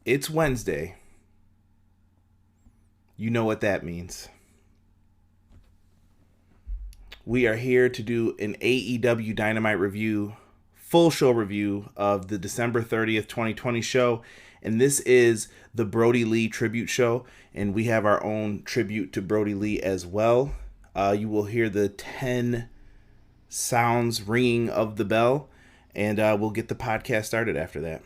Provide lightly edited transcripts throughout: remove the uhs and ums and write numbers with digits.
It's Wednesday. You know what that means. We are here to do an AEW Dynamite review, full show review of the December 30th, 2020 show. And this is the Brodie Lee tribute show. And we have our own tribute to Brodie Lee as well. You will hear the 10 sounds ringing of the bell. And we'll get the podcast started after that.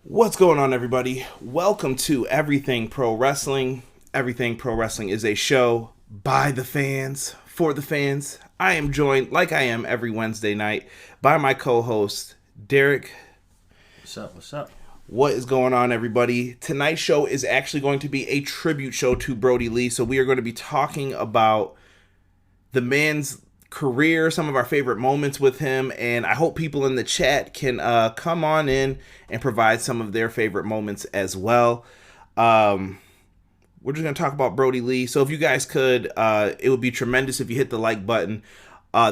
What's going on, everybody? Welcome to Everything Pro Wrestling. Everything Pro Wrestling is a show by the fans, for the fans. I am joined, like I am every Wednesday night, by my co-host, Derek. What's up? What is going on, everybody? Tonight's show is actually going to be a tribute show to Brodie Lee. So we are going to be talking about the man's career, some of our favorite moments with him, and I hope people in the chat can come on in and provide some of their favorite moments as well. We're just going to talk about Brodie Lee. So if you guys could, it would be tremendous if you hit the like button.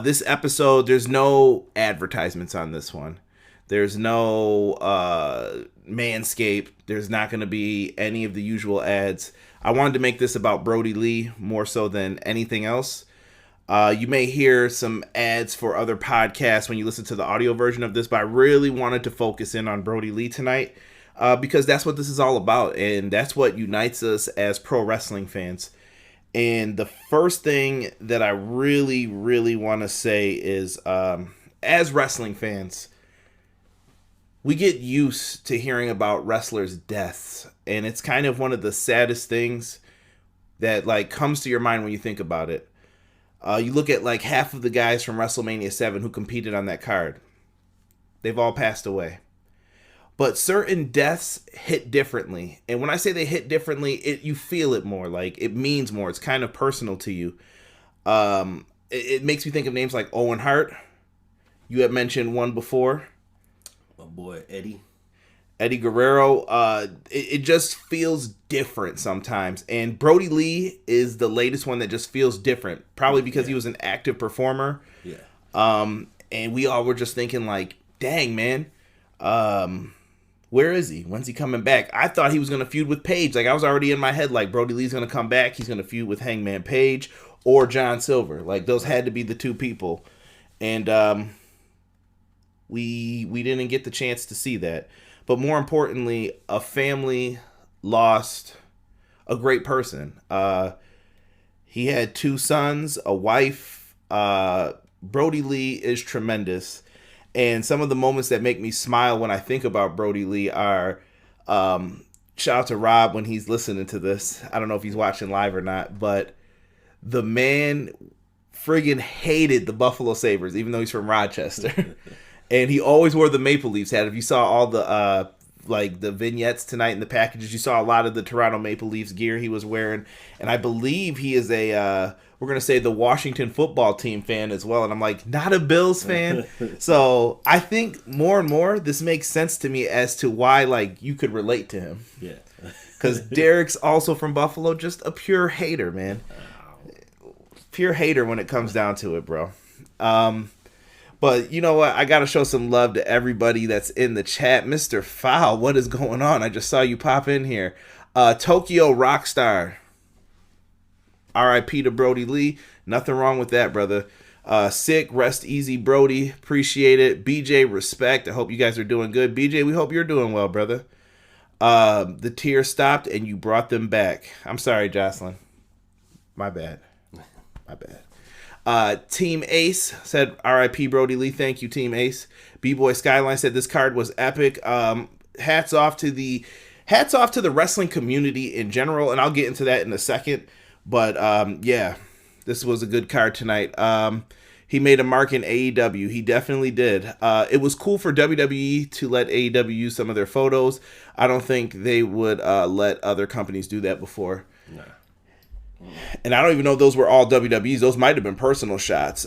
This episode, there's no advertisements on this one. There's no Manscaped. There's not going to be any of the usual ads. I wanted to make this about Brodie Lee more so than anything else. You may hear some ads for other podcasts when you listen to the audio version of this, but I really wanted to focus in on Brodie Lee tonight because that's what this is all about, and that's what unites us as pro wrestling fans. And the first thing that I really, really want to say is, as wrestling fans, we get used to hearing about wrestlers' deaths, and it's kind of one of the saddest things that comes to your mind when you think about it. You look at half of the guys from WrestleMania 7 who competed on that card. They've all passed away. But certain deaths hit differently. And when I say they hit differently, you feel it more. It means more. It's kind of personal to you. It makes me think of names like Owen Hart. You had mentioned one before. My boy, Eddie Guerrero. It just feels different sometimes, and Brodie Lee is the latest one that just feels different, probably because he was an active performer. And we all were just thinking dang, man, where is he? When's he coming back? I thought he was going to feud with Paige. I was already in my head Brodie Lee's going to come back. He's going to feud with Hangman Page or John Silver. Those had to be the two people, and we didn't get the chance to see that. But more importantly, a family lost a great person. He had 2 sons, a wife. Brodie Lee is tremendous. And some of the moments that make me smile when I think about Brodie Lee are, shout out to Rob when he's listening to this. I don't know if he's watching live or not, but the man friggin' hated the Buffalo Sabres, even though he's from Rochester. And he always wore the Maple Leafs hat. If you saw all the the vignettes tonight in the packages, you saw a lot of the Toronto Maple Leafs gear he was wearing. And I believe he is we're going to say the Washington football team fan as well. And I'm not a Bills fan. So I think more and more this makes sense to me as to why you could relate to him. Yeah. Because Derek's also from Buffalo, just a pure hater, man. Pure hater when it comes down to it, bro. But you know what? I got to show some love to everybody that's in the chat. Mr. Foul, what is going on? I just saw you pop in here. Tokyo Rockstar. R.I.P. to Brodie Lee. Nothing wrong with that, brother. Sick, rest easy, Brodie. Appreciate it. BJ, respect. I hope you guys are doing good. BJ, we hope you're doing well, brother. The tears stopped and you brought them back. I'm sorry, Jocelyn. My bad. My bad. Team Ace said, R.I.P. Brodie Lee. Thank you, Team Ace. B-Boy Skyline said this card was epic. Hats off to the wrestling community in general, and I'll get into that in a second. But yeah, this was a good card tonight. He made a mark in AEW. He definitely did. It was cool for WWE to let AEW use some of their photos. I don't think they would let other companies do that before. Nah. And I don't even know if those were all WWE's. Those might have been personal shots.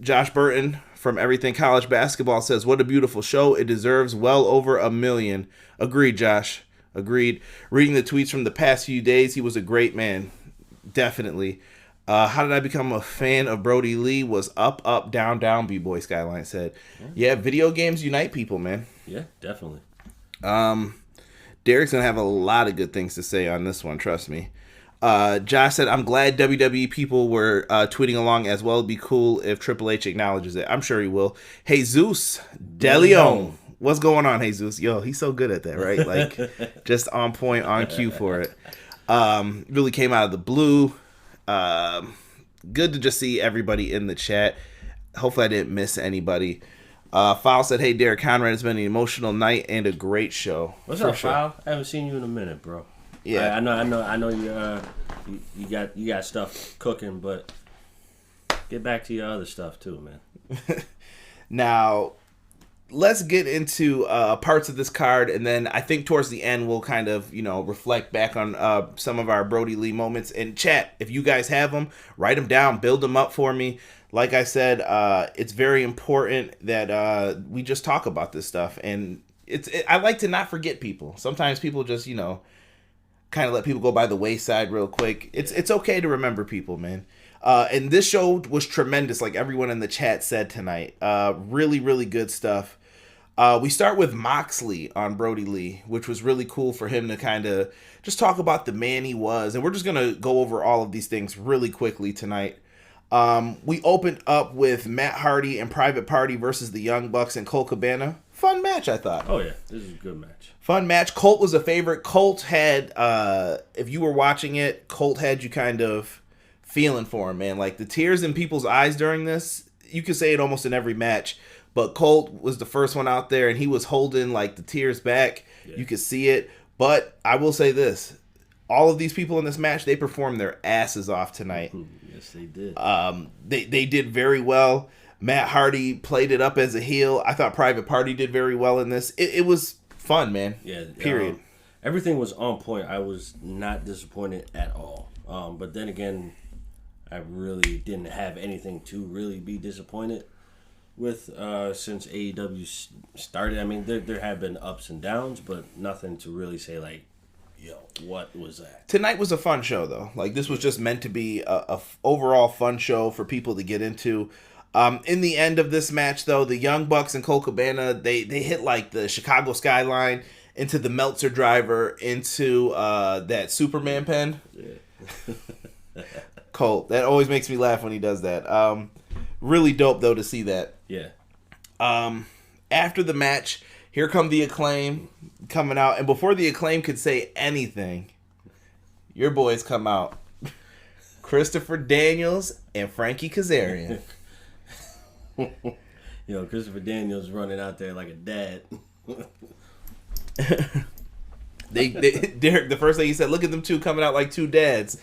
Josh Burton from Everything College Basketball says, what a beautiful show. It deserves well over 1 million. Agreed, Josh. Agreed. Reading the tweets from the past few days, he was a great man. Definitely. How did I become a fan of Brodie Lee? Was up, up, down, down, B-Boy Skyline said. Yeah, video games unite people, man. Yeah, definitely. Derek's going to have a lot of good things to say on this one, trust me. Josh said, I'm glad WWE people were tweeting along as well. It'd be cool if Triple H acknowledges it. I'm sure he will. Jesus DeLeon. What's going on, Jesus? Yo, he's so good at that, right? Like, just on point, on cue for it. Really came out of the blue. Good to just see everybody in the chat. Hopefully I didn't miss anybody. File said, hey, Derek Conrad, it's been an emotional night and a great show. What's up, File? I haven't seen you in a minute, bro. Yeah, I know you got stuff cooking, but get back to your other stuff too, man. Now, let's get into parts of this card, and then I think towards the end we'll kind of, reflect back on some of our Brodie Lee moments. And chat, if you guys have them, write them down, build them up for me. Like I said, it's very important that we just talk about this stuff, and I like to not forget people. Sometimes people just, kind of let people go by the wayside real quick. It's okay to remember people, man. And this show was tremendous, like everyone in the chat said tonight. Really, really good stuff. We start with Moxley on Brodie Lee, which was really cool for him to kind of just talk about the man he was. And we're just going to go over all of these things really quickly tonight. We opened up with Matt Hardy and Private Party versus the Young Bucks and Colt Cabana. Fun match, I thought. Oh, yeah. This is a good match. Fun match. Colt was a favorite. Colt had, if you were watching it, Colt had you kind of feeling for him, man. Like, the tears in people's eyes during this, you could say it almost in every match, but Colt was the first one out there, and he was holding, like, the tears back. Yeah. You could see it. But I will say this. All of these people in this match, they performed their asses off tonight. Yes, they did. They did very well. Matt Hardy played it up as a heel. I thought Private Party did very well in this. It was fun, man. Yeah. Period. Everything was on point. I was not disappointed at all. But then again, I really didn't have anything to really be disappointed with since AEW started. I mean, there have been ups and downs, but nothing to really say like, yo, what was that? Tonight was a fun show, though. Like, this was just meant to be a overall fun show for people to get into. In the end of this match, though, the Young Bucks and Colt Cabana, they hit, like, the Chicago skyline into the Meltzer driver, into that Superman pen. Yeah. Colt. That always makes me laugh when he does that. Really dope, though, to see that. Yeah. After the match, here come the Acclaim coming out. And before the Acclaim could say anything, your boys come out. Christopher Daniels and Frankie Kazarian. Christopher Daniels running out there like a dad. Derek, the first thing he said, look at them two coming out like two dads.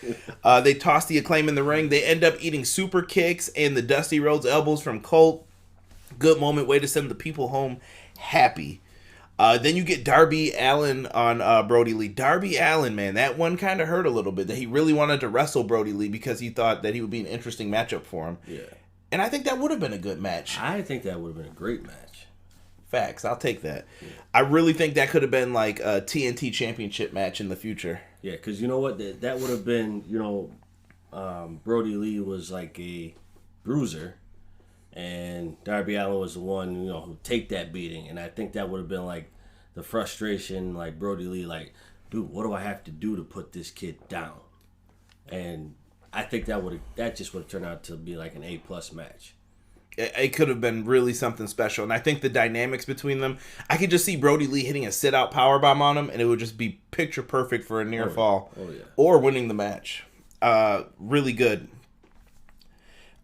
They toss the Acclaim in the ring. They end up eating super kicks and the Dusty Rhodes elbows from Colt. Good moment, way to send the people home happy. Then you get Darby Allin on Brodie Lee. Darby Allin, man, that one kind of hurt a little bit. That he really wanted to wrestle Brodie Lee because he thought that he would be an interesting matchup for him. Yeah. And I think that would have been a good match. I think that would have been a great match. Facts. I'll take that. Yeah. I really think that could have been like a TNT championship match in the future. Yeah, because you know what? That would have been, Brodie Lee was like a bruiser, and Darby Allin was the one, who take that beating. And I think that would have been like the frustration, like Brodie Lee, like, dude, what do I have to do to put this kid down? And I think that just would have turned out to be like an A+ match. It could have been really something special. And I think the dynamics between them, I could just see Brodie Lee hitting a sit-out powerbomb on him, and it would just be picture perfect for a near fall. Oh, yeah. Or winning the match. Really good.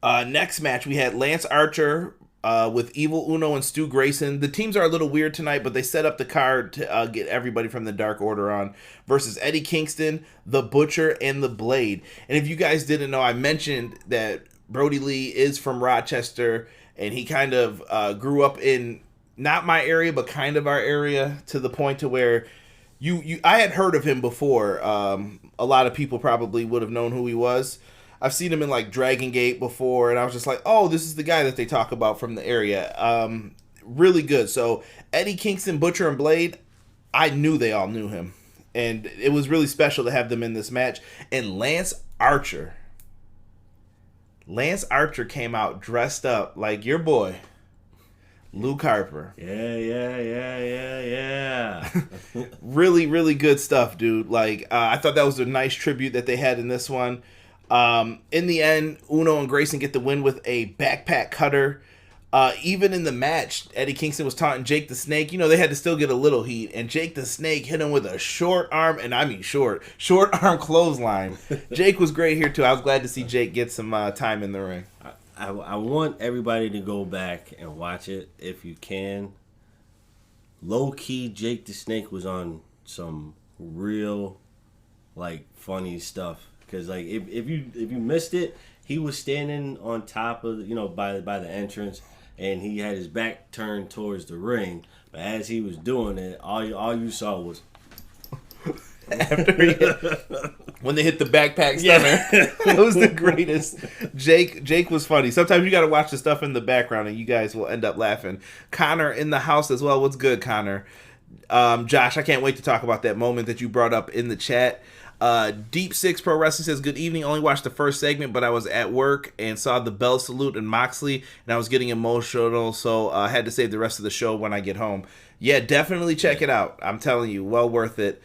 Next match, we had Lance Archer with Evil Uno and Stu Grayson. The teams are a little weird tonight, but they set up the card to get everybody from the Dark Order on, versus Eddie Kingston, the Butcher, and the Blade. And if you guys didn't know, I mentioned that Brodie Lee is from Rochester, and he kind of grew up in not my area, but kind of our area, to the point to where I had heard of him before. A lot of people probably would have known who he was. I've seen him in like Dragon Gate before, and I was just like, oh, this is the guy that they talk about from the area. Really good. So Eddie Kingston, Butcher, and Blade, I knew they all knew him. And it was really special to have them in this match. And Lance Archer came out dressed up like your boy, Luke Harper. Yeah. Really, really good stuff, dude. Like, I thought that was a nice tribute that they had in this one. In the end, Uno and Grayson get the win with a backpack cutter. Even in the match, Eddie Kingston was taunting Jake the Snake. They had to still get a little heat, and Jake the Snake hit him with a short arm, and I mean short arm clothesline. Jake was great here too. I was glad to see Jake get some time in the ring. I want everybody to go back and watch it if you can. Low key, Jake the Snake was on some real, like, funny stuff. Because, like, if you missed it, he was standing on top of by the entrance, and he had his back turned towards the ring. But as he was doing it, all you saw was after when they hit the backpack stunner. It was the greatest. Jake was funny. Sometimes you got to watch the stuff in the background, and you guys will end up laughing. Connor in the house as well. What's good, Connor? Josh, I can't wait to talk about that moment that you brought up in the chat. Deep Six Pro Wrestling says, good evening. Only watched the first segment, but I was at work and saw the bell salute and Moxley, and I was getting emotional, so I had to save the rest of the show when I get home. Yeah, definitely check it out. I'm telling you, well worth it.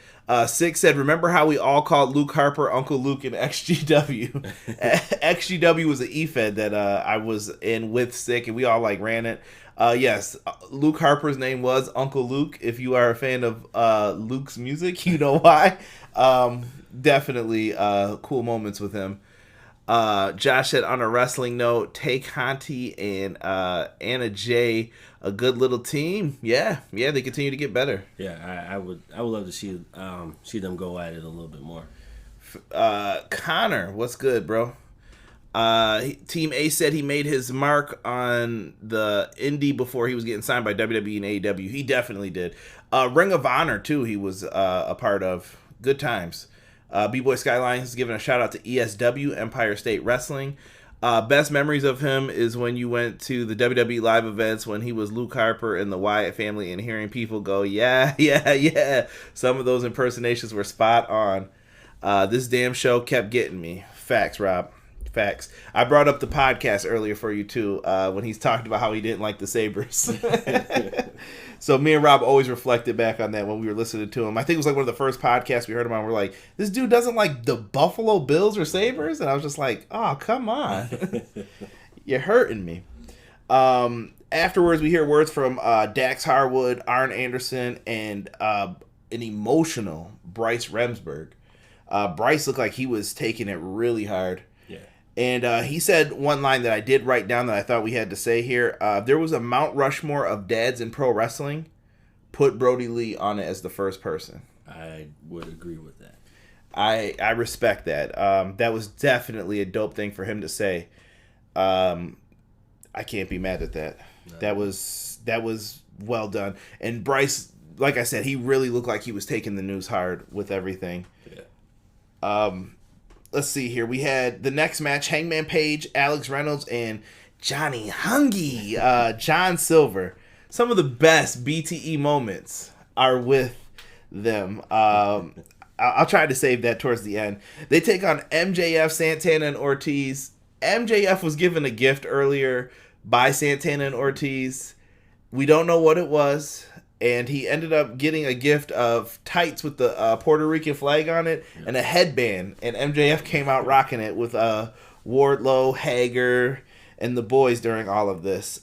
Six said, remember how we all called Luke Harper Uncle Luke in XGW? XGW was an E-Fed that I was in with Sick, and we all ran it. Yes, Luke Harper's name was Uncle Luke. If you are a fan of Luke's music, you know why. Definitely cool moments with him. Josh said, on a wrestling note, take Conti and Anna Jay, a good little team. Yeah, they continue to get better. Yeah, I would love to see them go at it a little bit more. Connor, what's good, bro? Team A said he made his mark on the indie before he was getting signed by WWE and AEW. He definitely did. Ring of Honor, too, he was a part of. Good times. B-Boy Skyline is giving a shout out to ESW, Empire State Wrestling. Best memories of him is when you went to the WWE live events when he was Luke Harper and the Wyatt family, and hearing people go, yeah. Some of those impersonations were spot on. This damn show kept getting me. Facts, Rob. Facts. I brought up the podcast earlier for you too, when he's talked about how he didn't like the Sabres. So me and Rob always reflected back on that when we were listening to him. I think it was one of the first podcasts we heard him on. We're like, this dude doesn't like the Buffalo Bills or Sabres? And I was just like, oh, come on. You're hurting me. Afterwards, we hear words from Dax Harwood, Arn Anderson, and an emotional Bryce Remsburg. Bryce looked like he was taking it really hard. And he said one line that I did write down that I thought we had to say here. There was a Mount Rushmore of dads in pro wrestling. Put Brodie Lee on it as the first person. I would agree with that. I respect that. That was definitely a dope thing for him to say. I can't be mad at that. No. That was well done. And Bryce, like I said, he really looked like he was taking the news hard with everything. Yeah. Let's see here. We had the next match, Hangman Page, Alex Reynolds, and Johnny Hungy, John Silver. Some of the best BTE moments are with them. I'll try to save that towards the end. They take on MJF, Santana, and Ortiz. MJF was given a gift earlier by Santana and Ortiz. We don't know what it was. and he ended up getting a gift of tights with the Puerto Rican flag on it and a headband. And MJF came out rocking it with Wardlow, Hager, and the boys during all of this.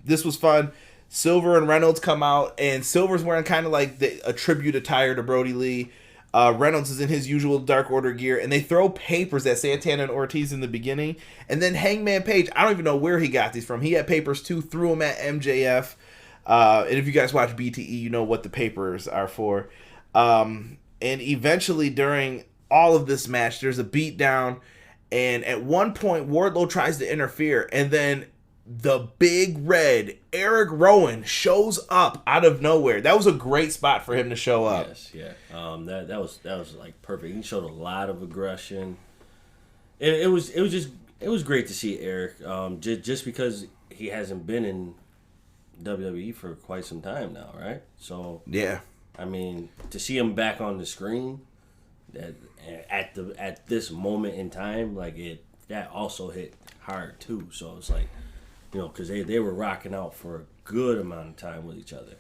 This was fun. Silver and Reynolds come out, and Silver's wearing kind of like a tribute attire to Brodie Lee. Reynolds is in his usual Dark Order gear, and they throw papers at Santana and Ortiz in the beginning. And then Hangman Page, I don't even know where he got these from. He had papers too, threw them at MJF. And if you guys watch BTE, you know what the papers are for. And eventually, during all of this match, there's a beatdown. And at one point, Wardlow tries to interfere. And then the big red Eric Rowan shows up out of nowhere. That was a great spot for him to show up. Yes, yeah. That was like perfect. He showed a lot of aggression. It was great to see Eric. Just because he hasn't been in WWE for quite some time now, right? So yeah, I mean, to see him back on the screen at this moment in time, that also hit hard too. So it's like, because they were rocking out for a good amount of time with each other.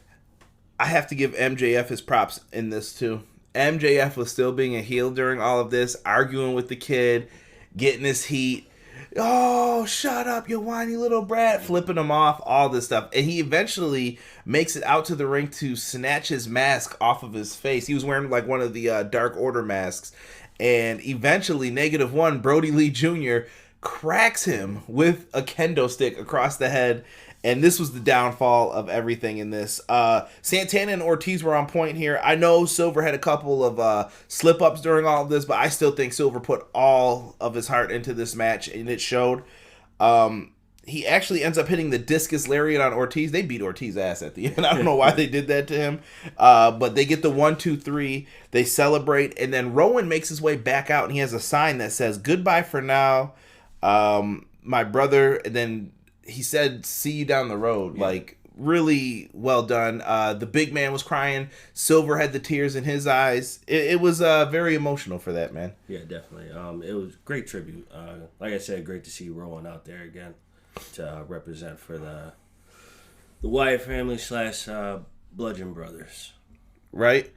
I have to give MJF his props in this too. MJF was still being a heel during all of this, arguing with the kid, getting his heat. Oh, shut up, you whiny little brat. Flipping him off, all this stuff. And he eventually makes it out to the ring to snatch his mask off of his face. He was wearing like one of the Dark Order masks. And eventually, -1, Brodie Lee Jr. cracks him with a kendo stick across the head. And this was the downfall of everything in this. Santana and Ortiz were on point here. I know Silver had a couple of slip-ups during all of this, but I still think Silver put all of his heart into this match, and it showed. He actually ends up hitting the discus lariat on Ortiz. They beat Ortiz's ass at the end. I don't know why they did that to him. But they get the 1, 2, 3. They celebrate, and then Rowan makes his way back out, and he has a sign that says, "Goodbye for now, my brother." And then he said, "See you down the road." Yeah. Like, really well done. The big man was crying. Silver had the tears in his eyes. It was very emotional for that, man. Yeah, definitely. It was great tribute. Like I said, great to see Rowan out there again to represent for the Wyatt family / Bludgeon Brothers. Right?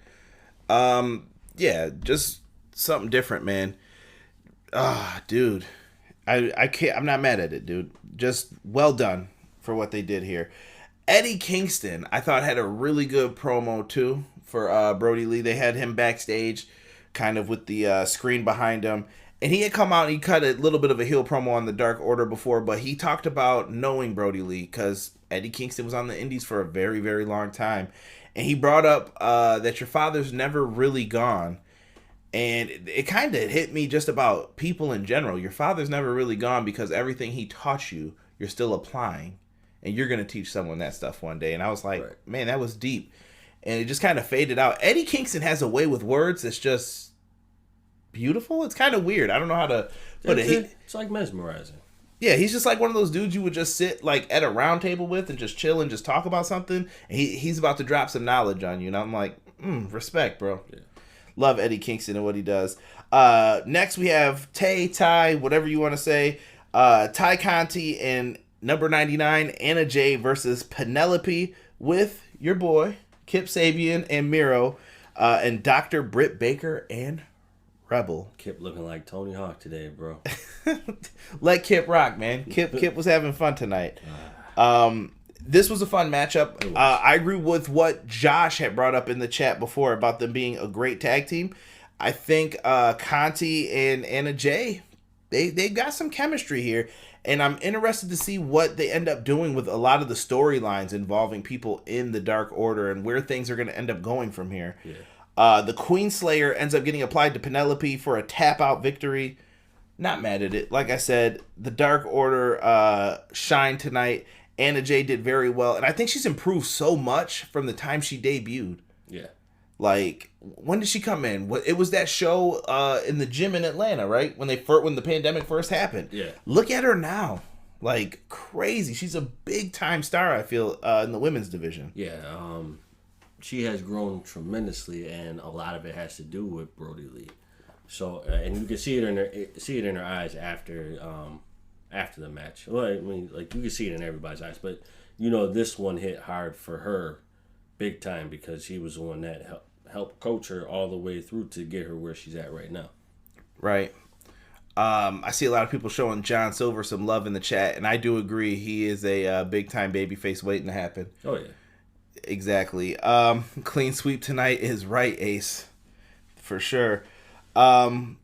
Yeah, just something different, man. Dude. I can't. I'm not mad at it, dude. Just well done for what they did here. Eddie Kingston, I thought, had a really good promo too for Brodie Lee. They had him backstage, kind of with the screen behind him, and he had come out and he cut a little bit of a heel promo on the Dark Order before, but he talked about knowing Brodie Lee because Eddie Kingston was on the Indies for a very, very long time, and he brought up that your father's never really gone. And it kind of hit me just about people in general. Your father's never really gone because everything he taught you, you're still applying. And you're going to teach someone that stuff one day. And I was like, right. Man, that was deep. And it just kind of faded out. Eddie Kingston has a way with words that's just beautiful. It's kind of weird. I don't know how to put it. It's like mesmerizing. Yeah, he's just like one of those dudes you would just sit like at a round table with and just chill and just talk about something. And he's about to drop some knowledge on you. And I'm like, respect, bro. Yeah. Love Eddie Kingston and what he does. Next, we have Ty, whatever you want to say. Ty Conti and number 99, Anna Jay versus Penelope with your boy, Kip Sabian and Miro, and Dr. Britt Baker and Rebel. Kip looking like Tony Hawk today, bro. Let Kip rock, man. Kip was having fun tonight. This was a fun matchup. I agree with what Josh had brought up in the chat before about them being a great tag team. I think Conti and Anna Jay, they got some chemistry here. And I'm interested to see what they end up doing with a lot of the storylines involving people in the Dark Order and where things are going to end up going from here. Yeah. The Queen Slayer ends up getting applied to Penelope for a tap-out victory. Not mad at it. Like I said, the Dark Order shined tonight. Anna Jay did very well, and I think she's improved so much from the time she debuted. Yeah. Like, when did she come in? It was that show in the gym in Atlanta, right? When the pandemic first happened. Yeah. Look at her now. Like, crazy. She's a big-time star, I feel, in the women's division. Yeah. She has grown tremendously, and a lot of it has to do with Brodie Lee. So, and you can see it in her eyes after the match. Well, I mean, like, you can see it in everybody's eyes, but this one hit hard for her big time because he was the one that helped coach her all the way through to get her where she's at right now. Right. I see a lot of people showing John Silver some love in the chat, and I do agree. He is a big-time babyface waiting to happen. Oh, yeah. Exactly. Clean sweep tonight is right, Ace. For sure.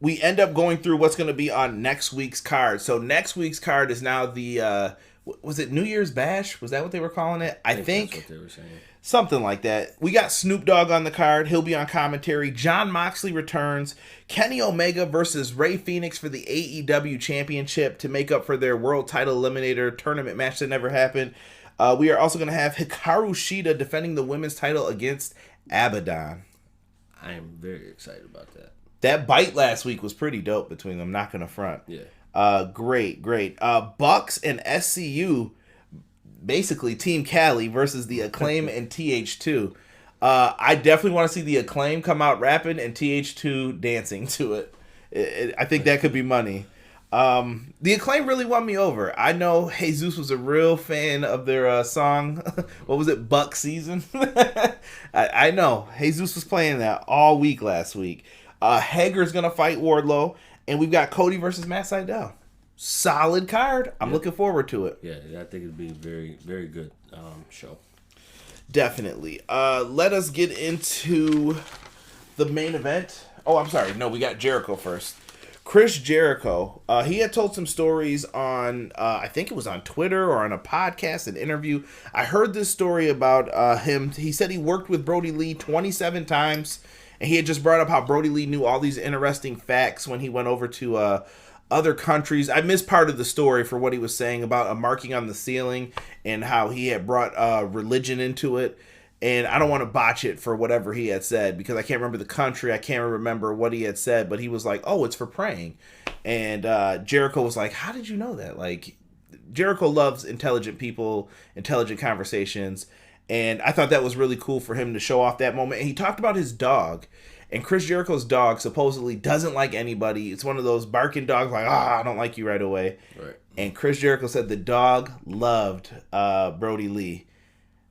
We end up going through what's going to be on next week's card. So next week's card is now the, was it New Year's Bash? Was that what they were calling it? I think that's what they were saying. Something like that. We got Snoop Dogg on the card. He'll be on commentary. Jon Moxley returns. Kenny Omega versus Rey Fenix for the AEW Championship to make up for their World Title Eliminator tournament match that never happened. We are also going to have Hikaru Shida defending the women's title against Abaddon. I am very excited about that. That bite last week was pretty dope between them, not gonna front. Yeah. Great. Bucks and SCU, basically Team Cali versus the Acclaim and TH2. I definitely want to see the Acclaim come out rapping and TH2 dancing to it. I think that could be money. The Acclaim really won me over. I know Jesus was a real fan of their song. What was it? Buck Season? I know. Jesus was playing that all week last week. Hager's going to fight Wardlow. And we've got Cody versus Matt Sydal. Solid card. I'm looking forward to it. Yeah, I think it'd be a very, very good show. Definitely. Let us get into the main event. Oh, I'm sorry. No, we got Jericho first. Chris Jericho, he had told some stories on, I think it was on Twitter or on a podcast, an interview. I heard this story about him. He said he worked with Brodie Lee 27 times, and he had just brought up how Brodie Lee knew all these interesting facts when he went over to other countries. I missed part of the story for what he was saying about a marking on the ceiling and how he had brought religion into it. And I don't want to botch it for whatever he had said because I can't remember the country. I can't remember what he had said, but he was like, oh, it's for praying. And Jericho was like, how did you know that? Like, Jericho loves intelligent people, intelligent conversations. And I thought that was really cool for him to show off that moment. And he talked about his dog. And Chris Jericho's dog supposedly doesn't like anybody. It's one of those barking dogs like, I don't like you right away. Right. And Chris Jericho said the dog loved Brodie Lee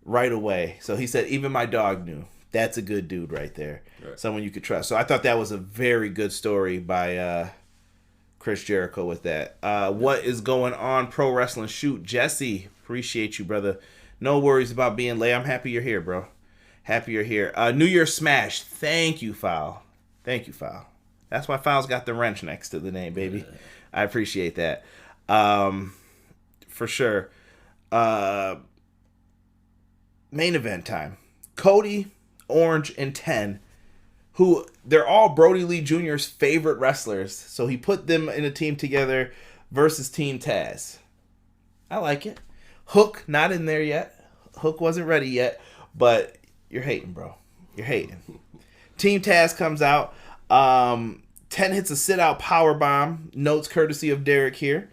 right away. So he said, even my dog knew. That's a good dude right there. Right. Someone you could trust. So I thought that was a very good story by Chris Jericho with that. What is going on, Pro Wrestling Shoot? Jesse, appreciate you, brother. No worries about being late. I'm happy you're here, bro. Happy you're here. New Year's Smash. Thank you, Foul. Thank you, Foul. That's why Foul's got the wrench next to the name, baby. Yeah. I appreciate that. For sure. Main event time. Cody, Orange, and 10, who they're all Brodie Lee Jr.'s favorite wrestlers. So he put them in a team together versus Team Taz. I like it. Hook, not in there yet. Hook wasn't ready yet, but you're hating, bro. You're hating. Team Taz comes out. 10 hits a sit-out powerbomb. Notes courtesy of Derek here.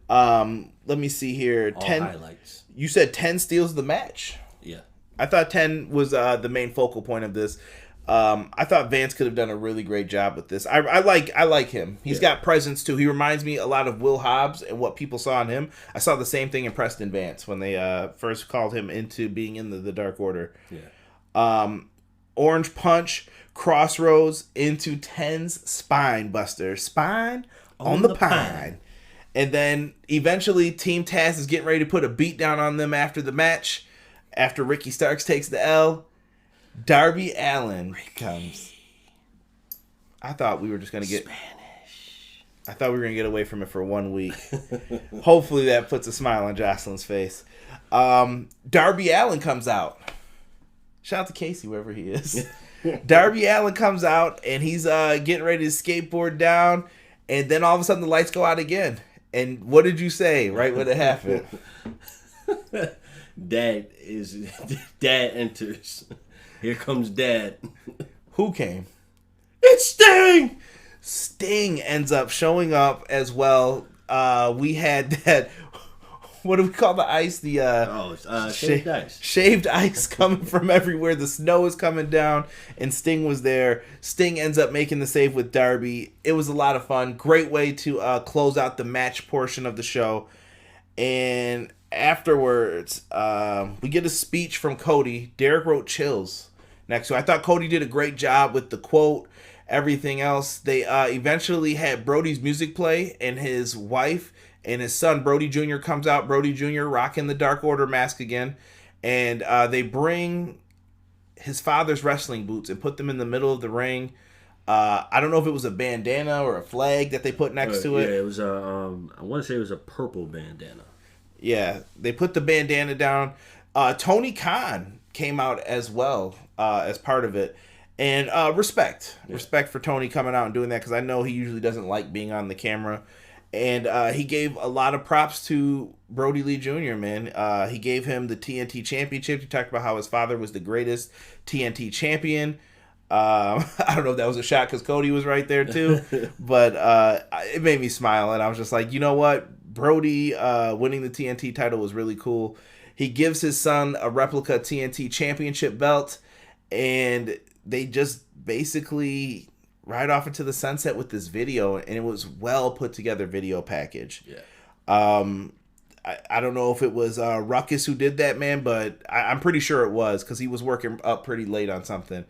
Let me see here. All 10 highlights. You said 10 steals the match. Yeah. I thought 10 was the main focal point of this. I thought Vance could have done a really great job with this. I like him. He's got presence too. He reminds me a lot of Will Hobbs and what people saw in him. I saw the same thing in Preston Vance when they first called him into being in the Dark Order. Yeah. Orange Punch, Crossroads into 10's Spine Buster. Spine on the pine. And then eventually Team Taz is getting ready to put a beat down on them after the match. After Ricky Starks takes the L, Darby Allin comes. I thought we were just going to get... Spanish. I thought we were going to get away from it for 1 week. Hopefully that puts a smile on Jocelyn's face. Darby Allin comes out. Shout out to Casey, wherever he is. Darby Allin comes out, and he's getting ready to skateboard down, and then all of a sudden the lights go out again. And what did you say right when it happened? Dad enters. Here comes Dad. Who came? It's Sting! Sting ends up showing up as well. We had that... What do we call the ice? Shaved ice. Shaved ice coming from everywhere. The snow is coming down, and Sting was there. Sting ends up making the save with Darby. It was a lot of fun. Great way to close out the match portion of the show. And afterwards, we get a speech from Cody. Derek wrote chills next to it. I thought Cody did a great job with the quote, everything else. They eventually had Brodie's music play, and his wife and his son, Brodie Jr., comes out. Brodie Jr. rocking the Dark Order mask again. And they bring his father's wrestling boots and put them in the middle of the ring. I don't know if it was a bandana or a flag that they put next to it. Yeah, it was I want to say it was a purple bandana. Yeah, they put the bandana down. Tony Khan came out as well as part of it. And respect for Tony coming out and doing that, because I know he usually doesn't like being on the camera. And he gave a lot of props to Brodie Lee Jr., man. He gave him the TNT Championship. He talked about how his father was the greatest TNT champion. I don't know if that was a shot because Cody was right there too. But it made me smile, and I was just like, you know what? Brodie winning the TNT title was really cool. He gives his son a replica TNT Championship belt, and they just basically ride off into the sunset with this video, and it was well put together video package. Yeah. I don't know if it was Ruckus who did that, man, but I'm pretty sure it was, because he was working up pretty late on something.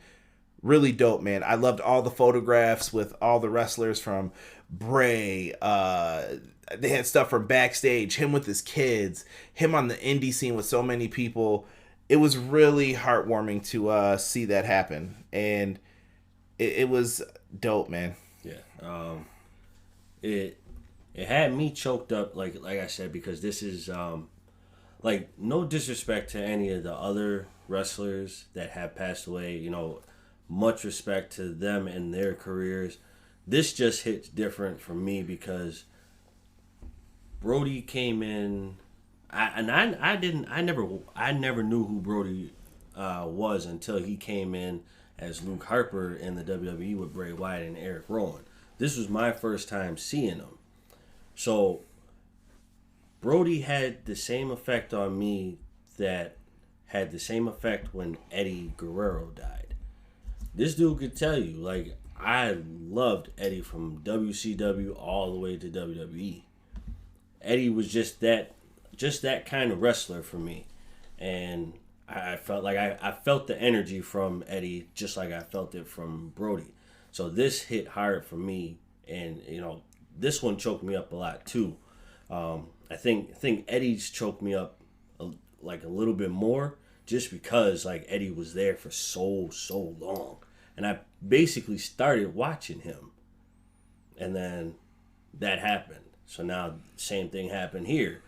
Really dope, man. I loved all the photographs with all the wrestlers from Bray. They had stuff from backstage, him with his kids, him on the indie scene with so many people. It was really heartwarming to see that happen, and it was dope, man. Yeah. It had me choked up, like I said, because this is like, no disrespect to any of the other wrestlers that have passed away. You know, much respect to them and their careers. This just hits different for me because Brodie came in, I never knew who Brodie was until he came in as Luke Harper in the WWE with Bray Wyatt and Eric Rowan. This was my first time seeing him. So Brodie had the same effect on me that had the same effect when Eddie Guerrero died. This dude could tell you, like, I loved Eddie from WCW all the way to WWE. Eddie was just that kind of wrestler for me. And I felt like I felt the energy from Eddie just like I felt it from Brodie. So this hit hard for me, and you know, this one choked me up a lot too. I think Eddie's choked me up a little bit more just because like Eddie was there for so long, and I basically started watching him, and then that happened. So now same thing happened here.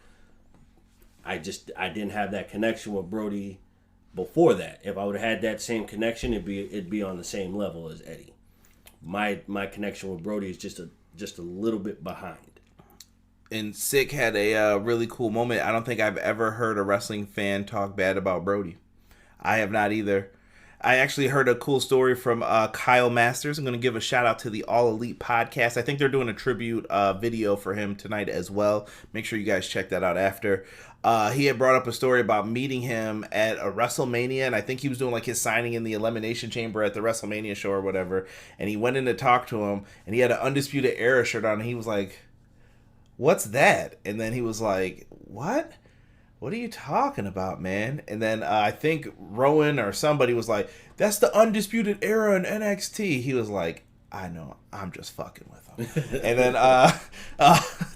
I didn't have that connection with Brodie before that. If I would have had that same connection, it'd be on the same level as Eddie. My connection with Brodie is just a little bit behind. And Sick had a really cool moment. I don't think I've ever heard a wrestling fan talk bad about Brodie. I have not either. I actually heard a cool story from Kyle Masters. I'm going to give a shout out to the All Elite podcast. I think they're doing a tribute video for him tonight as well. Make sure you guys check that out after. He had brought up a story about meeting him at a WrestleMania, and I think he was doing like his signing in the Elimination Chamber at the WrestleMania show or whatever. And he went in to talk to him, and he had an Undisputed Era shirt on, and he was like, "What's that?" And then he was like, "What? What are you talking about, man?" And then I think Rowan or somebody was like, "That's the Undisputed Era in NXT." He was like, "I know, I'm just fucking with him." And then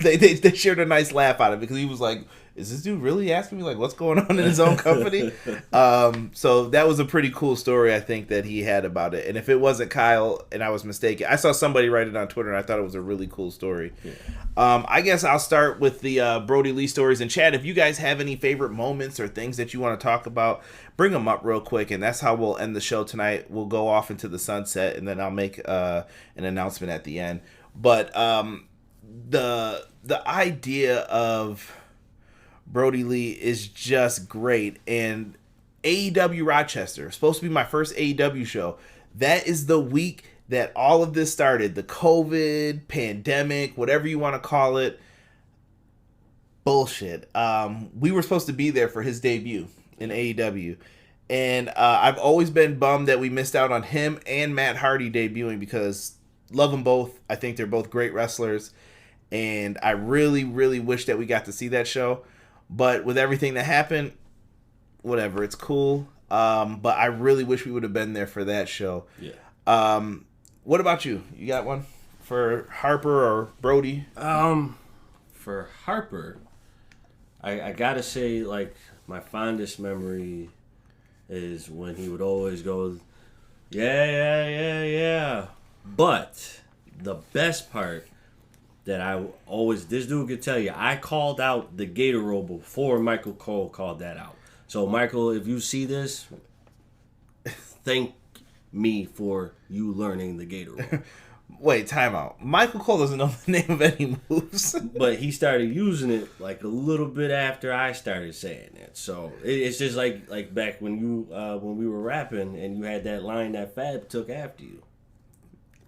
they shared a nice laugh out of it because he was like, "Is this dude really asking me like what's going on in his own company?" So that was a pretty cool story, I think, that he had about it. And if it wasn't Kyle and I was mistaken, I saw somebody write it on Twitter and I thought it was a really cool story. Yeah. I guess I'll start with the Brodie Lee stories. And Chad, if you guys have any favorite moments or things that you want to talk about, bring them up real quick. And that's how we'll end the show tonight. We'll go off into the sunset, and then I'll make an announcement at the end. But the idea of Brodie Lee is just great. And AEW Rochester, supposed to be my first AEW show. That is the week that all of this started. The COVID, pandemic, whatever you want to call it. Bullshit. We were supposed to be there for his debut in AEW. And I've always been bummed that we missed out on him and Matt Hardy debuting because love them both. I think they're both great wrestlers. And I really, really wish that we got to see that show. But with everything that happened, whatever, it's cool. But I really wish we would have been there for that show. Yeah. What about you? You got one for Harper or Brodie? For Harper, I gotta say, like, my fondest memory is when he would always go, yeah. But the best part that this dude could tell you, I called out the Gator roll before Michael Cole called that out. So, Michael, if you see this, thank me for you learning the Gator roll. Wait, time out. Michael Cole doesn't know the name of any moves. But he started using it like a little bit after I started saying it. So it's just like back when when we were rapping and you had that line that Fab took after you.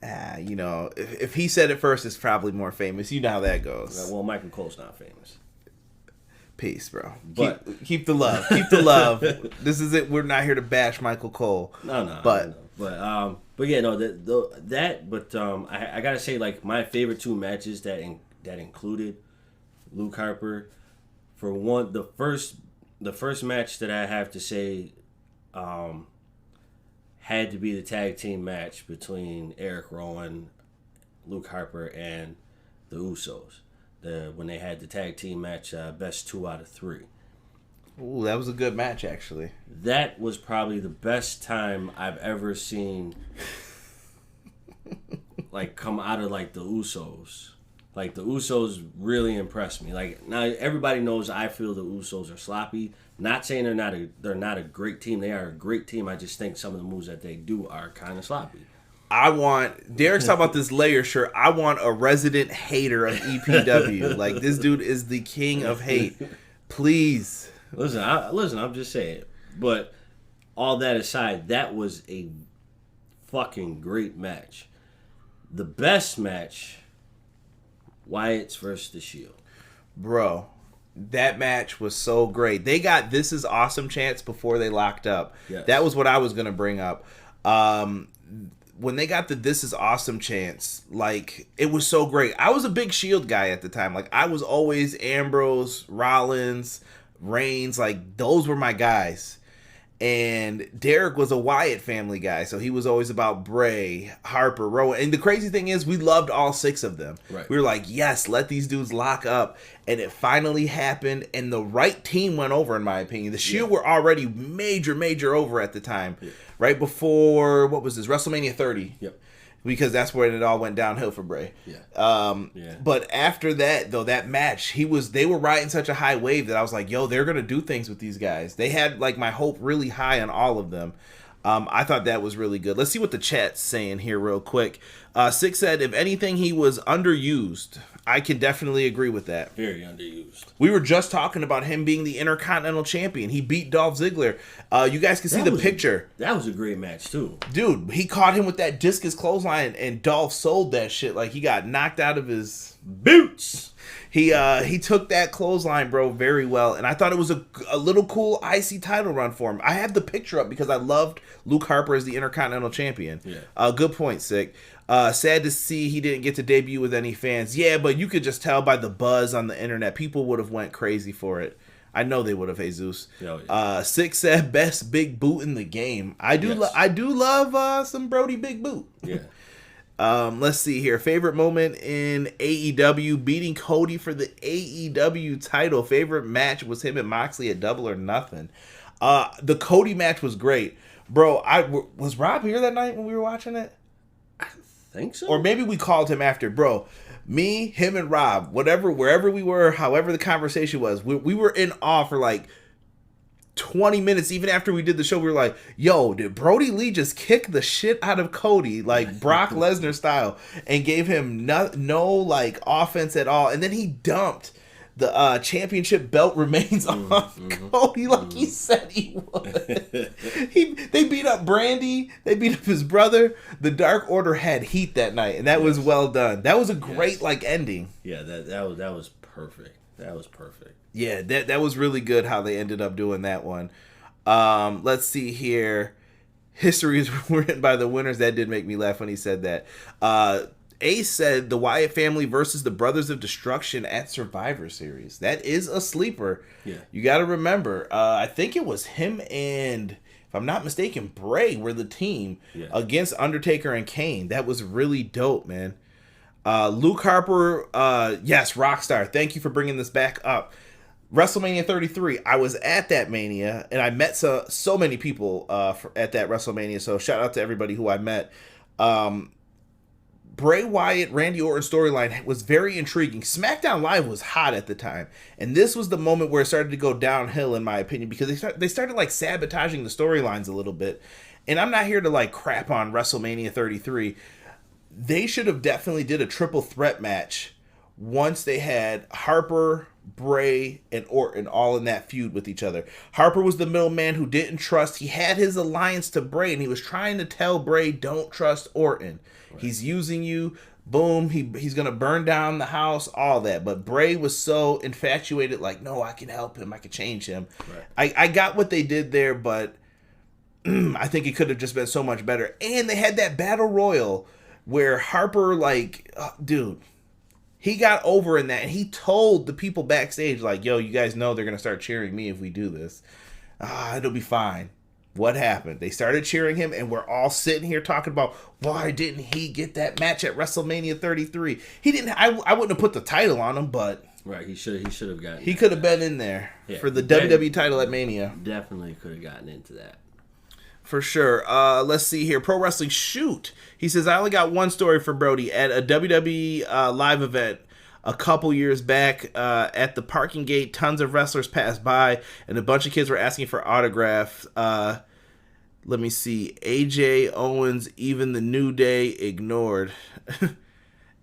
If he said it first, it's probably more famous. You know how that goes. Well, Michael Cole's not famous. Peace, bro. But keep the love. Keep the love. This is it. We're not here to bash Michael Cole. No. But yeah, no. I gotta say, like, my favorite two matches that included Luke Harper. For one, the first match that I have to say, had to be the tag team match between Eric Rowan, Luke Harper, and the Usos. When they had the tag team match, best 2 out of 3. Ooh, that was a good match, actually. That was probably the best time I've ever seen, like, come out of, like, the Usos. Like, the Usos really impressed me. Like, now everybody knows I feel the Usos are sloppy. Not saying they're not a great team. They are a great team. I just think some of the moves that they do are kind of sloppy. Derek's talking about this layer shirt. I want a resident hater of EPW. Like, this dude is the king of hate. Please. Listen, I'm just saying. But all that aside, that was a fucking great match. The best match, Wyatt's versus The Shield. Bro, that match was so great. They got This Is Awesome chants before they locked up. Yes. That was what I was going to bring up. When they got the This Is Awesome chants, like, it was so great. I was a big Shield guy at the time. Like, I was always Ambrose, Rollins, Reigns. Like, those were my guys. And Derek was a Wyatt family guy, so he was always about Bray, Harper, Rowan. And the crazy thing is, we loved all 6 of them. Right. We were like, yes, let these dudes lock up. And it finally happened, and the right team went over, in my opinion. The Shield were already major over at the time. Yeah. Right before, what was this, WrestleMania 30. Yep. Because that's where it all went downhill for Bray. Yeah. But after that, though, that match, they were riding such a high wave that I was like, yo, they're going to do things with these guys. They had, like, my hope really high on all of them. I thought that was really good. Let's see what the chat's saying here real quick. Six said, if anything, he was underused. I can definitely agree with that. Very underused. We were just talking about him being the Intercontinental Champion. He beat Dolph Ziggler. You guys can see the picture. That was a great match, too. Dude, he caught him with that discus clothesline, and Dolph sold that shit. Like, he got knocked out of his boots. He took that clothesline, bro, very well. And I thought it was a little cool IC title run for him. I have the picture up because I loved Luke Harper as the Intercontinental Champion. Yeah. Good point, Sick. Sad to see he didn't get to debut with any fans. Yeah, but you could just tell by the buzz on the internet. People would have went crazy for it. I know they would have, Jesus. Oh, yeah. Six said best big boot in the game. I do love some Brodie big boot. Yeah. Let's see here. Favorite moment in AEW, beating Cody for the AEW title. Favorite match was him and Moxley at Double or Nothing. The Cody match was great. Bro, was Rob here that night when we were watching it? I think so. Or maybe we called him after. Bro, me, him, and Rob, wherever we were, however the conversation was, we were in awe for like 20 minutes. Even after we did the show, we were like, yo, did Brodie Lee just kick the shit out of Cody, like Brock Lesnar style, and gave him no like offense at all? And then he dumped the championship belt remains on Cody like he said he would. They beat up Brandy. They beat up his brother. The Dark Order had heat that night, and that was well done. That was a great like ending. Yeah, that was perfect. That was perfect. Yeah, that was really good how they ended up doing that one. Let's see here. History is written by the winners. That did make me laugh when he said that. Ace said the Wyatt family versus the Brothers of Destruction at Survivor Series. That is a sleeper. Yeah. You got to remember, I think it was him and, if I'm not mistaken, Bray were the team against Undertaker and Kane. That was really dope, man. Luke Harper, yes, Rockstar. Thank you for bringing this back up. WrestleMania 33. I was at that Mania, and I met so many people at that WrestleMania. So shout out to everybody who I met. Bray Wyatt, Randy Orton storyline was very intriguing. SmackDown Live was hot at the time, and this was the moment where it started to go downhill, in my opinion, because they started like sabotaging the storylines a little bit. And I'm not here to like crap on WrestleMania 33. They should have definitely did a triple threat match once they had Harper, Bray, and Orton all in that feud with each other. Harper was the middleman who didn't trust. He had his alliance to Bray, and he was trying to tell Bray, don't trust Orton. Right. He's using you. Boom. He's going to burn down the house, all that. But Bray was so infatuated, like, no, I can help him. I can change him. Right. I got what they did there, but I think it could have just been so much better. And they had that battle royal where Harper, like, dude, he got over in that, and he told the people backstage, like, yo, you guys know they're going to start cheering me if we do this. It'll be fine. What happened? They started cheering him, and we're all sitting here talking about, why didn't he get that match at WrestleMania 33? He didn't. I wouldn't have put the title on him, but right, he should have gotten. He could have been in there for the WWE title at Mania. Definitely could have gotten into that. For sure. Let's see here. Pro Wrestling Shoot. He says, I only got one story for Brodie. At a WWE live event a couple years back, at the parking gate, tons of wrestlers passed by, and a bunch of kids were asking for autographs. Let me see. AJ, Owens, even the New Day ignored.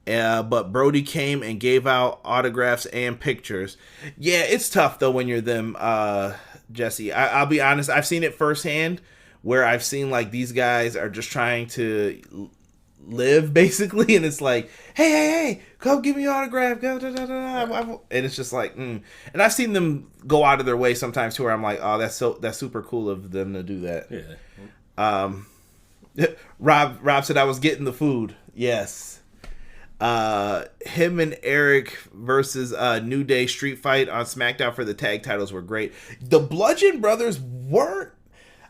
But Brodie came and gave out autographs and pictures. Yeah, it's tough, though, when you're them, Jesse. I'll be honest. I've seen it firsthand, where I've seen, like, these guys are just trying to live, basically, and it's like, hey, come give me an autograph, and it's just like, And I've seen them go out of their way sometimes, too, where I'm like, oh, that's super cool of them to do that. Yeah. Rob said I was getting the food. Yes. Him and Eric versus New Day street fight on SmackDown for the tag titles were great. The Bludgeon Brothers weren't.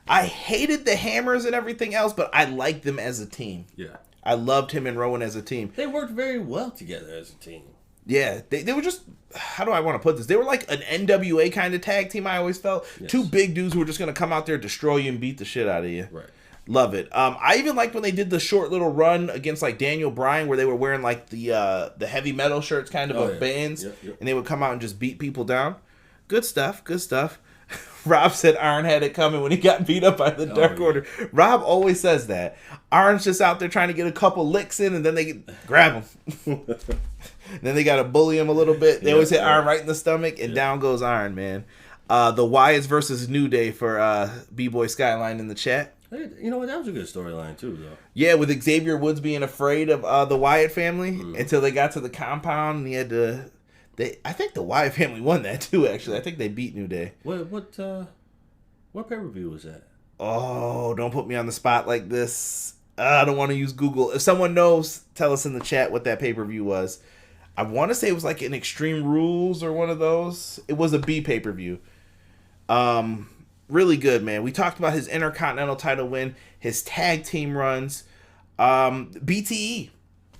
I hated the Hammers and everything else, but I liked them as a team. Yeah. I loved him and Rowan as a team. They worked very well together as a team. Yeah. They were just, how do I want to put this? They were like an NWA kind of tag team, I always felt. Yes. Two big dudes who were just going to come out there, destroy you, and beat the shit out of you. Right. Love it. I even liked when they did the short little run against like Daniel Bryan, where they were wearing like the heavy metal shirts kind of bands, and they would come out and just beat people down. Good stuff. Rob said Arn had it coming when he got beat up by the Dark Order. Rob always says that. Arn's just out there trying to get a couple licks in, and then they grab him. Then they got to bully him a little bit. They always hit Arn right in the stomach, and down goes Arn, man. The Wyatts versus New Day for B-Boy Skyline in the chat. You know what? That was a good storyline, too, though. Yeah, with Xavier Woods being afraid of the Wyatt family until they got to the compound, and he had to... I think the Wyatt family won that too. Actually, I think they beat New Day. What pay-per-view was that? Oh, don't put me on the spot like this. I don't want to use Google. If someone knows, tell us in the chat what that pay-per-view was. I want to say it was like an Extreme Rules or one of those. It was a B pay-per-view. Really good, man. We talked about his Intercontinental title win, his tag team runs, BTE.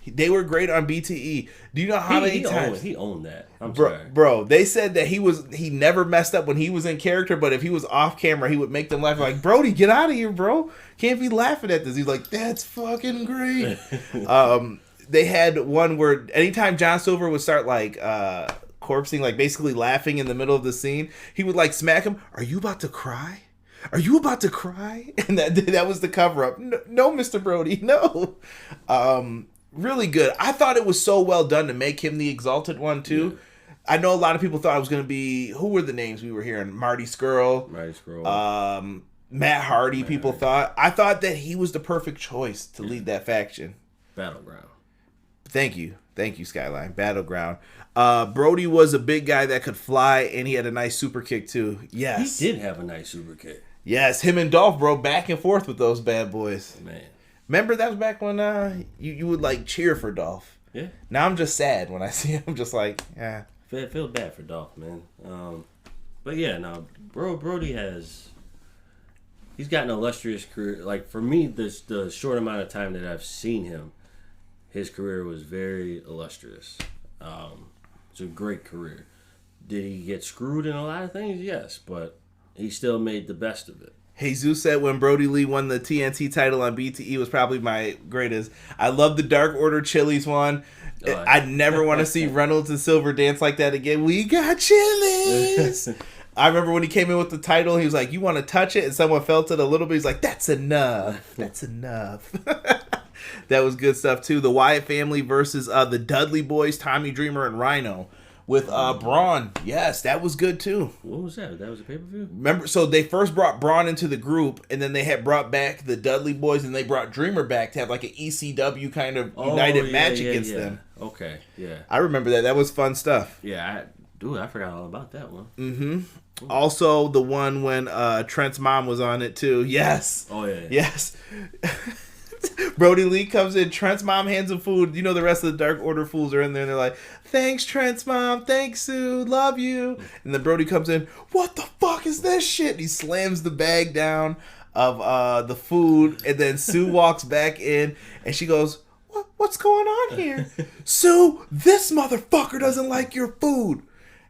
They were great on BTE. Do you know how many times he owned that? I'm sorry, bro. They said that he never messed up when he was in character, but if he was off camera, he would make them laugh. Like, Brodie, get out of here, bro! Can't be laughing at this. He's like, that's fucking great. They had one where anytime John Silver would start like corpsing, like basically laughing in the middle of the scene, he would like smack him. Are you about to cry? Are you about to cry? And that was the cover up. No, Mr. Brodie, no. Really good. I thought it was so well done to make him the Exalted One, too. Yeah. I know a lot of people thought it was going to be... Who were the names we were hearing? Marty Scurll. Matt Hardy, people thought. I thought that he was the perfect choice to lead that faction. Battleground. Thank you, Skyline. Battleground. Brodie was a big guy that could fly, and he had a nice super kick, too. Yes. He did have a nice super kick. Yes, him and Dolph, bro, back and forth with those bad boys. Man. Remember that was back when you would like cheer for Dolph. Yeah. Now I'm just sad when I see him. I'm just like, yeah. Feel bad for Dolph, man. But yeah, no, Brodie he's got an illustrious career. Like for me, the short amount of time that I've seen him, his career was very illustrious. It's a great career. Did he get screwed in a lot of things? Yes, but he still made the best of it. Jesus said when Brodie Lee won the TNT title on BTE was probably my greatest. I love the Dark Order Chili's one. I never want to see Reynolds and Silver dance like that again. We got Chili's. I remember when he came in with the title, he was like, you want to touch it? And someone felt it a little bit. He's like, that's enough. That's enough. That was good stuff, too. The Wyatt family versus the Dudley Boys, Tommy Dreamer, and Rhino. With Braun. Yes, that was good, too. What was that? That was a pay-per-view? Remember, so they first brought Braun into the group, and then they had brought back the Dudley Boys, and they brought Dreamer back to have like an ECW kind of united match against them. Okay, yeah. I remember that. That was fun stuff. Yeah, I forgot all about that one. Mm-hmm. Ooh. Also, the one when Trent's mom was on it, too. Yes. Oh, yeah. Yes. Brodie Lee comes in, Trent's mom hands him food. You know the rest of the Dark Order fools are in there and they're like, thanks Trent's mom, thanks Sue, love you. And then Brodie comes in, what the fuck is this shit? And he slams the bag down of the food and then Sue walks back in and she goes, what's going on here? Sue, this motherfucker doesn't like your food.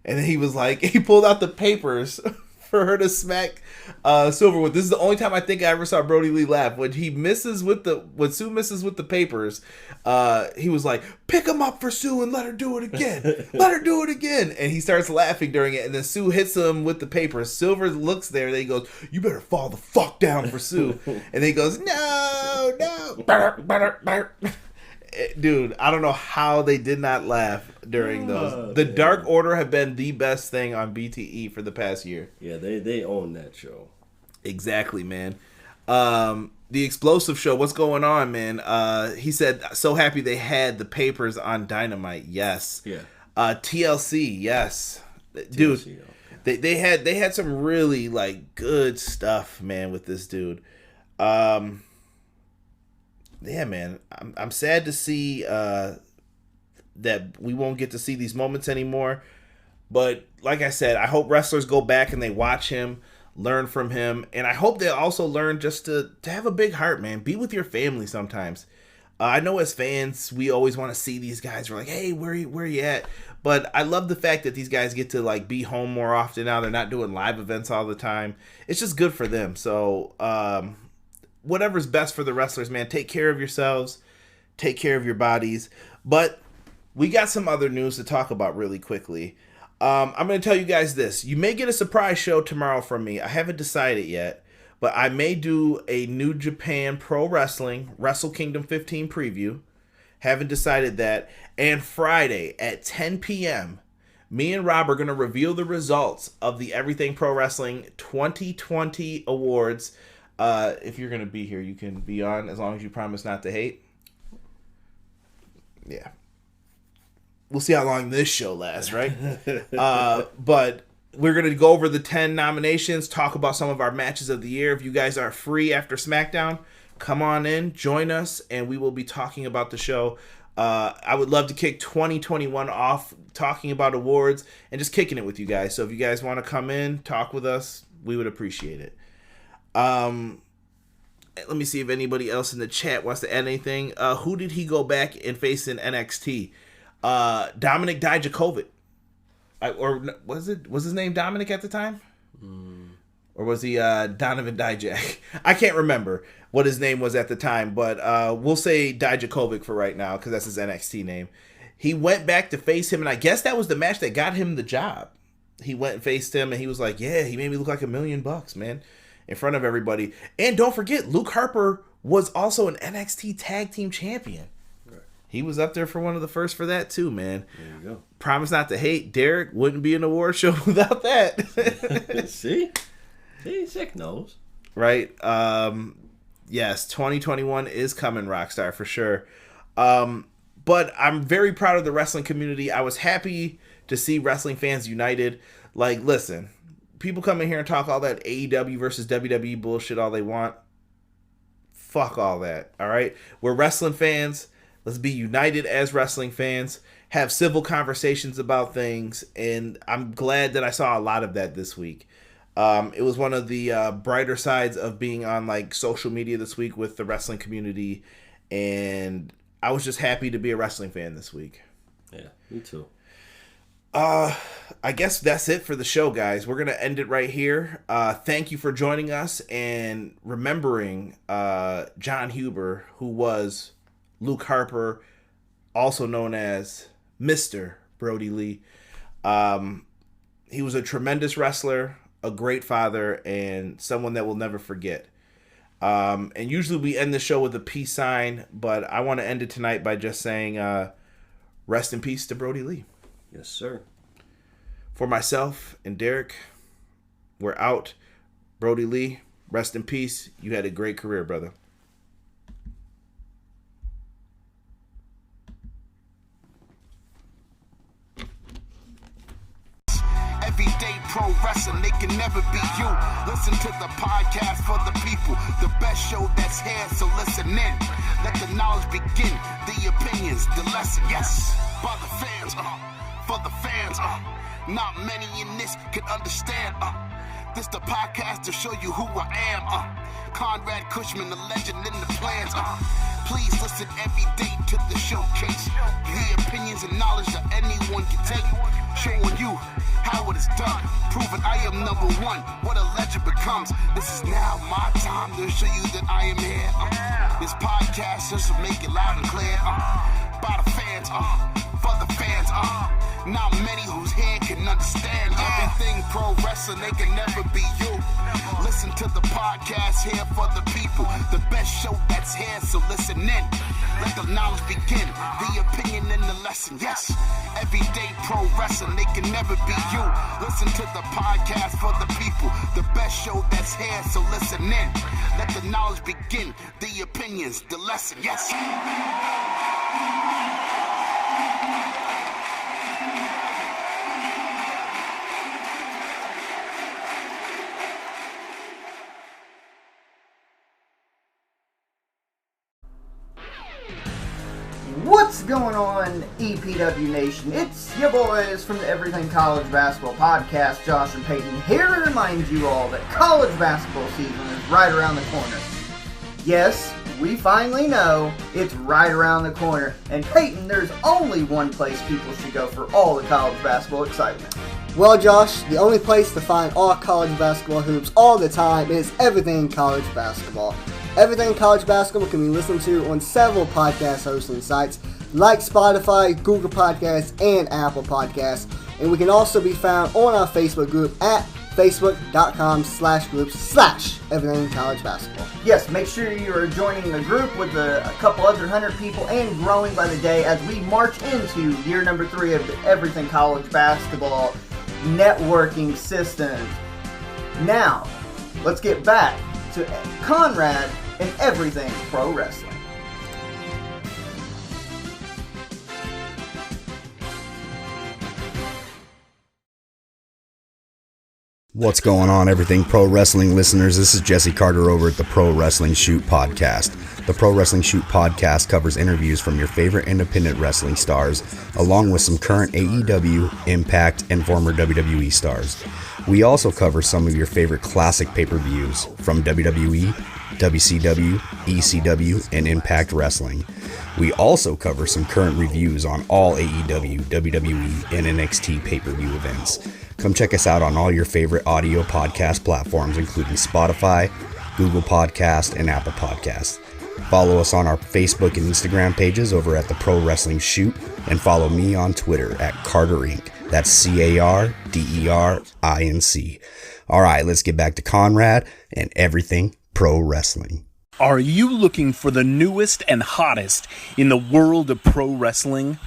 And then he was like, he pulled out the papers for her to smack Silver with. This is the only time I think I ever saw Brodie Lee laugh. When Sue misses with the papers, he was like, pick him up for Sue and let her do it again. Let her do it again. And he starts laughing during it. And then Sue hits him with the papers. Silver looks there and he goes, you better fall the fuck down for Sue. And then he goes, no. Dude, I don't know how they did not laugh during those. The Dark Order have been the best thing on BTE for the past year. Yeah, they own that show. Exactly, man. The Explosive Show, what's going on, man? He said, so happy they had the papers on Dynamite. Yes. Yeah. TLC, yes. Dude, TLC, okay. they had some really like good stuff, man, with this dude. Yeah, man, I'm sad to see that we won't get to see these moments anymore. But like I said, I hope wrestlers go back and they watch him, learn from him, and I hope they also learn just to have a big heart, man. Be with your family sometimes. I know as fans, we always want to see these guys. We're like, hey, where you at? But I love the fact that these guys get to like be home more often now. They're not doing live events all the time. It's just good for them. So, whatever's best for the wrestlers, man. Take care of yourselves. Take care of your bodies. But we got some other news to talk about really quickly. I'm going to tell you guys this. You may get a surprise show tomorrow from me. I haven't decided yet. But I may do a New Japan Pro Wrestling Wrestle Kingdom 15 preview. Haven't decided that. And Friday at 10 p.m., me and Rob are going to reveal the results of the Everything Pro Wrestling 2020 Awards. If you're going to be here, you can be on as long as you promise not to hate. Yeah. We'll see how long this show lasts, right? But we're going to go over the 10 nominations, talk about some of our matches of the year. If you guys are free after SmackDown, come on in, join us, and we will be talking about the show. I would love to kick 2021 off talking about awards and just kicking it with you guys. So if you guys want to come in, talk with us, we would appreciate it. Let me see if anybody else in the chat wants to add anything. Who did he go back and face in NXT? Dominic Dijakovic. Or was his name Dominic at the time? Or was he Donovan Dijak? I can't remember what his name was at the time, but we'll say Dijakovic for right now because that's his NXT name. He went back to face him, and I guess that was the match that got him the job. He went and faced him, and he was like, yeah, he made me look like $1 million, man, in front of everybody. And don't forget, Luke Harper was also an NXT Tag Team Champion. Right. He was up there for one of the first for that, too, man. There you go. Promise not to hate. Derek wouldn't be an award show without that. See, sick knows. Right. Yes, 2021 is coming, Rockstar, for sure. But I'm very proud of the wrestling community. I was happy to see wrestling fans united. Like, listen, people come in here and talk all that AEW versus WWE bullshit all they want. Fuck all that, all right? We're wrestling fans. Let's be united as wrestling fans. Have civil conversations about things, and I'm glad that I saw a lot of that this week. It was one of the brighter sides of being on like social media this week with the wrestling community, and I was just happy to be a wrestling fan this week. Yeah, me too. I guess that's it for the show, guys. We're going to end it right here. Thank you for joining us and remembering John Huber, who was Luke Harper, also known as Mr. Brodie Lee. He was a tremendous wrestler, a great father, and someone that we'll never forget. And usually we end the show with a peace sign, but I want to end it tonight by just saying rest in peace to Brodie Lee. Yes, sir. For myself and Derek, we're out. Brodie Lee, rest in peace. You had a great career, brother. Everyday pro wrestling, they can never be you. Listen to the podcast for the people. The best show that's here, so listen in. Let the knowledge begin. The opinions, the lesson, yes. By the fans, for the fans, not many in this can understand, This the podcast to show you who I am, Conrad Cushman, the legend in the plans, Please listen every day to the showcase. The opinions and knowledge that anyone can take. Showing you how it is done. Proving I am number one. What a legend becomes. This is now my time to show you that I am here. This podcast just to make it loud and clear. By the fans, for the fans, not many who's here can understand everything pro wrestling, they can never be you. Listen to the podcast here for the people. The best show that's here, so listen in. Let the knowledge begin, the opinion and the lesson, yes. Everyday pro wrestling, they can never be you. Listen to the podcast for the people. The best show that's here, so listen in. Let the knowledge begin, the opinions, the lesson, yes. What's going on, EPW Nation? It's your boys from the Everything College Basketball Podcast, Josh and Peyton, here to remind you all that college basketball season is right around the corner. Yes, we finally know it's right around the corner. And Peyton, there's only one place people should go for all the college basketball excitement. Well, Josh, the only place to find all college basketball hoops all the time is Everything College Basketball. Everything College Basketball can be listened to on several podcast hosting sites like Spotify, Google Podcasts, and Apple Podcasts. And we can also be found on our Facebook group at facebook.com/groups/Everything College Basketball. Yes, make sure you are joining the group with a couple other 100 people and growing by the day as we march into year number 3 of the Everything College Basketball networking systems. Now, let's get back to Conrad and Everything Pro Wrestling. What's going on, Everything Pro Wrestling listeners? This is Jesse Carter over at the Pro Wrestling Shoot Podcast. The Pro Wrestling Shoot Podcast covers interviews from your favorite independent wrestling stars, along with some current AEW, Impact, and former WWE stars. We also cover some of your favorite classic pay-per-views from WWE, WCW, ECW, and Impact Wrestling. We also cover some current reviews on all AEW, WWE, and NXT pay-per-view events. Come check us out on all your favorite audio podcast platforms, including Spotify, Google Podcast, and Apple Podcasts. Follow us on our Facebook and Instagram pages over at the Pro Wrestling Shoot, and follow me on Twitter at Carter Inc. That's CARDERINC. All right, let's get back to Conrad and Everything Pro Wrestling. Are you looking for the newest and hottest in the world of pro wrestling?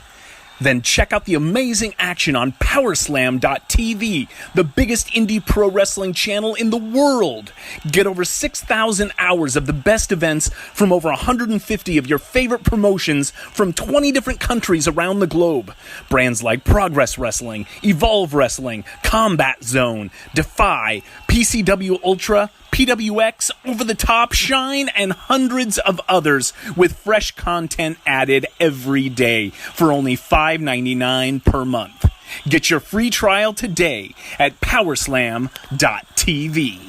Then check out the amazing action on Powerslam.tv, the biggest indie pro wrestling channel in the world. Get over 6,000 hours of the best events from over 150 of your favorite promotions from 20 different countries around the globe. Brands like Progress Wrestling, Evolve Wrestling, Combat Zone, Defy, PCW Ultra, PWX, Over the Top, Shine, and hundreds of others with fresh content added every day for only $5.99 per month. Get your free trial today at powerslam.tv.